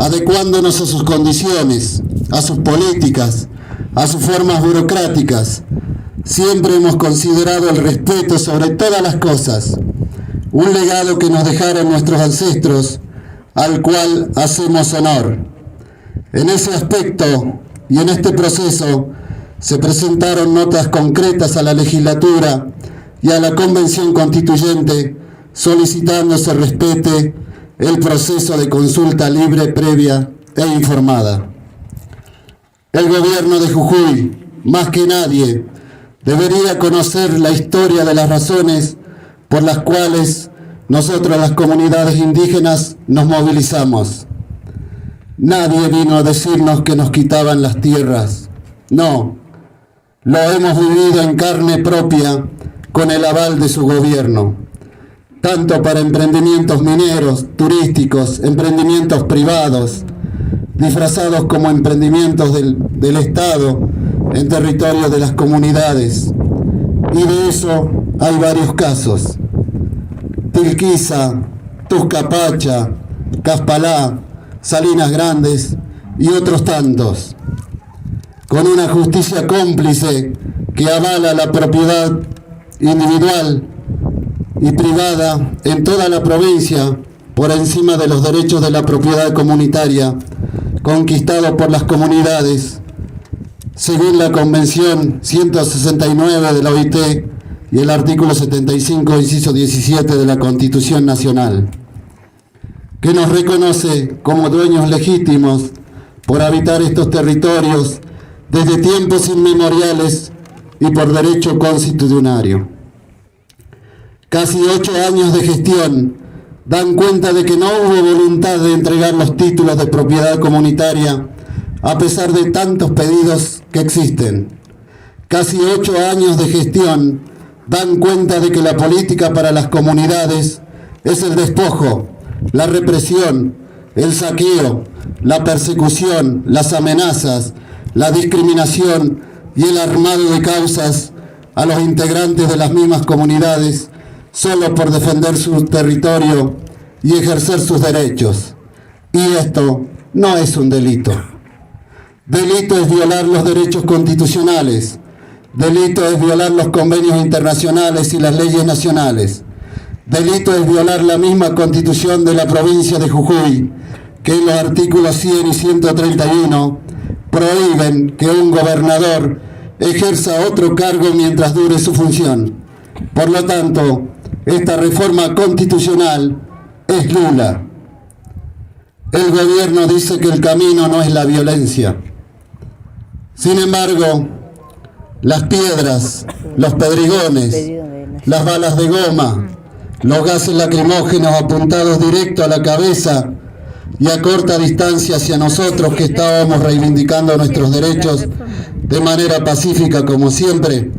adecuándonos a sus condiciones, a sus políticas, a sus formas burocráticas. Siempre hemos considerado el respeto sobre todas las cosas, un legado que nos dejaron nuestros ancestros, al cual hacemos honor. En ese aspecto y en este proceso se presentaron notas concretas a la legislatura y a la Convención Constituyente solicitando se respete el proceso de consulta libre, previa e informada. El gobierno de Jujuy, más que nadie, debería conocer la historia de las razones por las cuales nosotros, las comunidades indígenas, nos movilizamos. Nadie vino a decirnos que nos quitaban las tierras. No, lo hemos vivido en carne propia con el aval de su gobierno, tanto para emprendimientos mineros, turísticos, emprendimientos privados, disfrazados como emprendimientos del Estado en territorio de las comunidades. Y de eso hay varios casos. Tilquiza, Tuscapacha, Caspalá, Salinas Grandes y otros tantos, con una justicia cómplice que avala la propiedad individual y privada en toda la provincia por encima de los derechos de la propiedad comunitaria conquistados por las comunidades, según la Convención 169 de la OIT y el artículo 75, inciso 17 de la Constitución Nacional, que nos reconoce como dueños legítimos por habitar estos territorios desde tiempos inmemoriales y por derecho constitucionario. Casi 8 años de gestión dan cuenta de que no hubo voluntad de entregar los títulos de propiedad comunitaria a pesar de tantos pedidos que existen. Casi 8 años de gestión dan cuenta de que la política para las comunidades es el despojo, la represión, el saqueo, la persecución, las amenazas, la discriminación y el armado de causas a los integrantes de las mismas comunidades solo por defender su territorio y ejercer sus derechos. Y esto no es un delito. Delito es violar los derechos constitucionales. Delito es violar los convenios internacionales y las leyes nacionales. Delito es violar la misma Constitución de la provincia de Jujuy, que en los artículos 100 y 131 prohíben que un gobernador ejerza otro cargo mientras dure su función. Por lo tanto, esta reforma constitucional es nula. El gobierno dice que el camino no es la violencia. Sin embargo, las piedras, los pedrigones, las balas de goma, los gases lacrimógenos apuntados directo a la cabeza y a corta distancia hacia nosotros que estábamos reivindicando nuestros derechos de manera pacífica como siempre,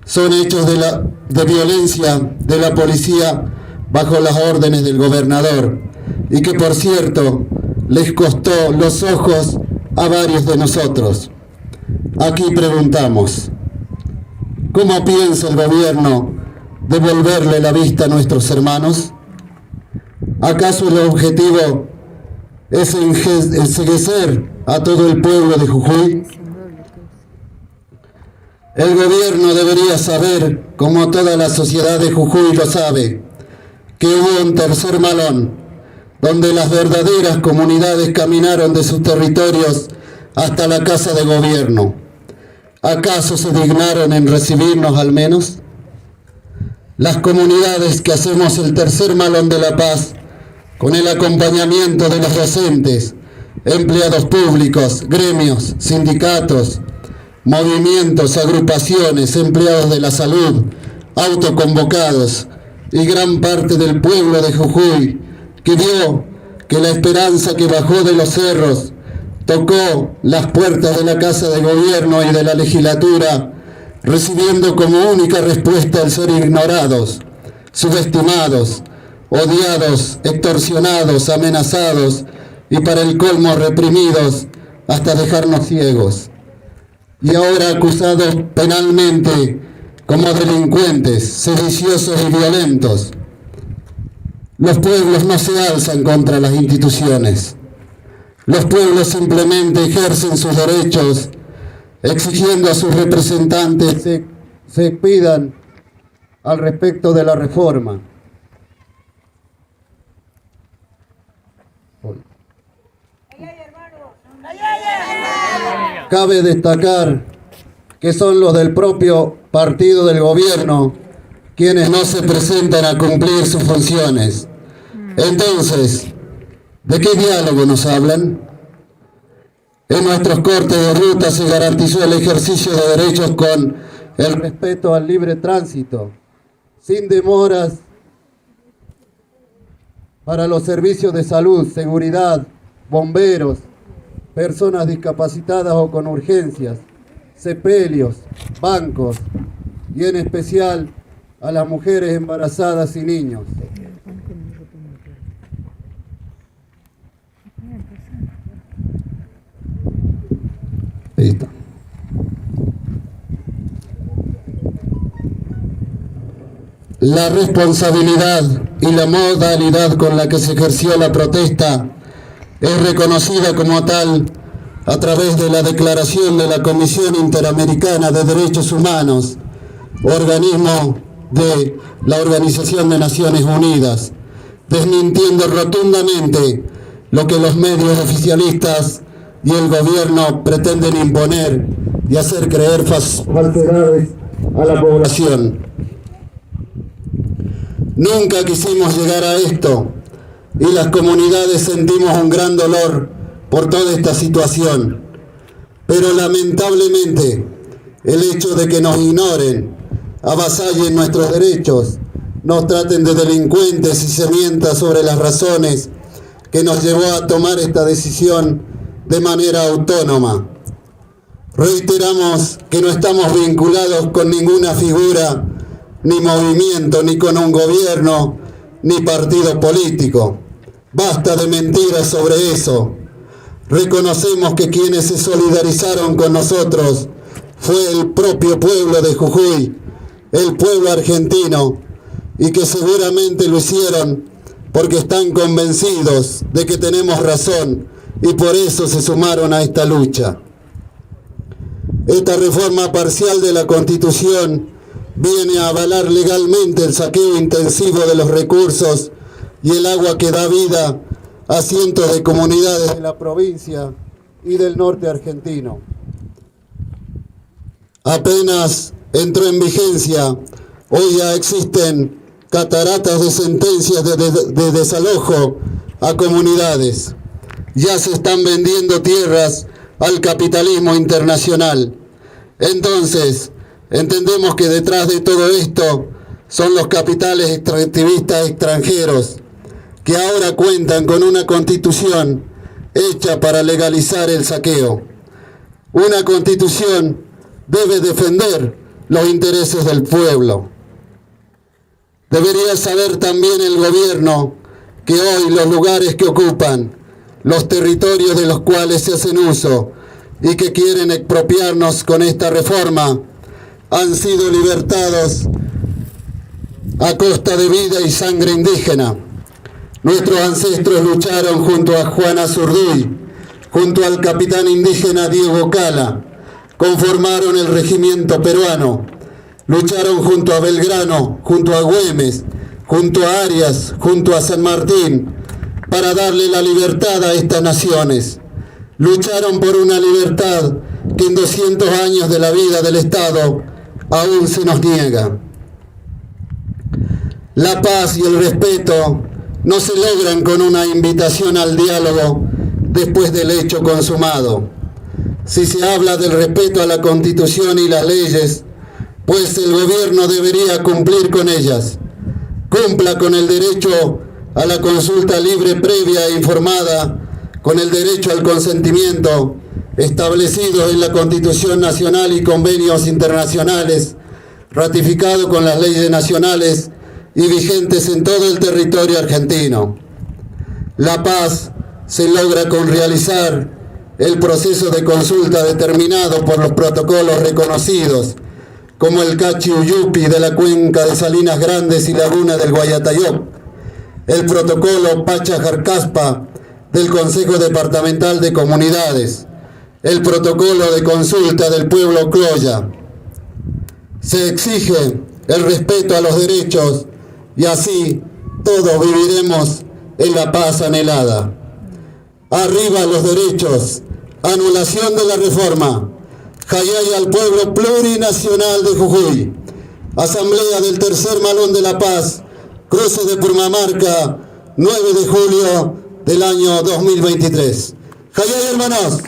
son hechos de violencia de la policía bajo las órdenes del gobernador y que, por cierto, les costó los ojos a varios de nosotros. Aquí preguntamos, ¿cómo piensa el gobierno devolverle la vista a nuestros hermanos? ¿Acaso el objetivo es enceguecer a todo el pueblo de Jujuy? El gobierno debería saber, como toda la sociedad de Jujuy lo sabe, que hubo un tercer malón, donde las verdaderas comunidades caminaron de sus territorios hasta la casa de gobierno. ¿Acaso se dignaron en recibirnos al menos? Las comunidades que hacemos el tercer malón de la paz, con el acompañamiento de los docentes, empleados públicos, gremios, sindicatos, movimientos, agrupaciones, empleados de la salud, autoconvocados y gran parte del pueblo de Jujuy, que vio que la esperanza que bajó de los cerros tocó las puertas de la Casa de Gobierno y de la legislatura, recibiendo como única respuesta el ser ignorados, subestimados, odiados, extorsionados, amenazados y para el colmo reprimidos hasta dejarnos ciegos. Y ahora acusados penalmente como delincuentes, sediciosos y violentos. Los pueblos no se alzan contra las instituciones. Los pueblos simplemente ejercen sus derechos, exigiendo a sus representantes se pidan al respecto de la reforma. Cabe destacar que son los del propio partido del gobierno quienes no se presentan a cumplir sus funciones. Entonces, ¿de qué diálogo nos hablan? En nuestros cortes de ruta se garantizó el ejercicio de derechos con el respeto al libre tránsito, sin demoras para los servicios de salud, seguridad, bomberos, personas discapacitadas o con urgencias, sepelios, bancos y en especial a las mujeres embarazadas y niños. Ahí está. La responsabilidad y la modalidad con la que se ejerció la protesta es reconocida como tal a través de la declaración de la Comisión Interamericana de Derechos Humanos, organismo de la Organización de Naciones Unidas, desmintiendo rotundamente lo que los medios oficialistas y el gobierno pretenden imponer y hacer creer falsedades a la población. Nunca quisimos llegar a esto y las comunidades sentimos un gran dolor por toda esta situación, pero lamentablemente el hecho de que nos ignoren, avasallen nuestros derechos, nos traten de delincuentes y se mienta sobre las razones que nos llevó a tomar esta decisión de manera autónoma. Reiteramos que no estamos vinculados con ninguna figura, ni movimiento, ni con un gobierno, ni partido político. Basta de mentiras sobre eso. Reconocemos que quienes se solidarizaron con nosotros fue el propio pueblo de Jujuy, el pueblo argentino, y que seguramente lo hicieron porque están convencidos de que tenemos razón y por eso se sumaron a esta lucha. Esta reforma parcial de la Constitución viene a avalar legalmente el saqueo intensivo de los recursos y el agua que da vida a cientos de comunidades de la provincia y del norte argentino. Apenas entró en vigencia, hoy ya existen cataratas de sentencias de desalojo a comunidades. Ya se están vendiendo tierras al capitalismo internacional. Entonces, entendemos que detrás de todo esto son los capitales extractivistas extranjeros que ahora cuentan con una constitución hecha para legalizar el saqueo. Una constitución debe defender los intereses del pueblo. Debería saber también el gobierno que hoy los lugares que ocupan, los territorios de los cuales se hacen uso y que quieren expropiarnos con esta reforma, han sido libertados a costa de vida y sangre indígena. Nuestros ancestros lucharon junto a Juan Azurduy, junto al capitán indígena Diego Cala, conformaron el regimiento peruano, lucharon junto a Belgrano, junto a Güemes, junto a Arias, junto a San Martín, para darle la libertad a estas naciones. Lucharon por una libertad que en 200 años de la vida del Estado aún se nos niega. La paz y el respeto no se logran con una invitación al diálogo después del hecho consumado. Si se habla del respeto a la Constitución y las leyes, pues el gobierno debería cumplir con ellas. Cumpla con el derecho a la consulta libre, previa e informada, con el derecho al consentimiento establecido en la Constitución Nacional y convenios internacionales, ratificado con las leyes nacionales y vigentes en todo el territorio argentino. La paz se logra con realizar el proceso de consulta determinado por los protocolos reconocidos, como el Cachi Uyupi de la cuenca de Salinas Grandes y Laguna del Guayatayop, el protocolo Pacha Jarcaspa del Consejo Departamental de Comunidades, el protocolo de consulta del pueblo Cloya. Se exige el respeto a los derechos y así todos viviremos en la paz anhelada. Arriba los derechos, anulación de la reforma, Jayaya al pueblo plurinacional de Jujuy, Asamblea del Tercer Malón de la Paz, Cruce de Purmamarca, 9 de julio del año 2023. Jayaya, hermanos.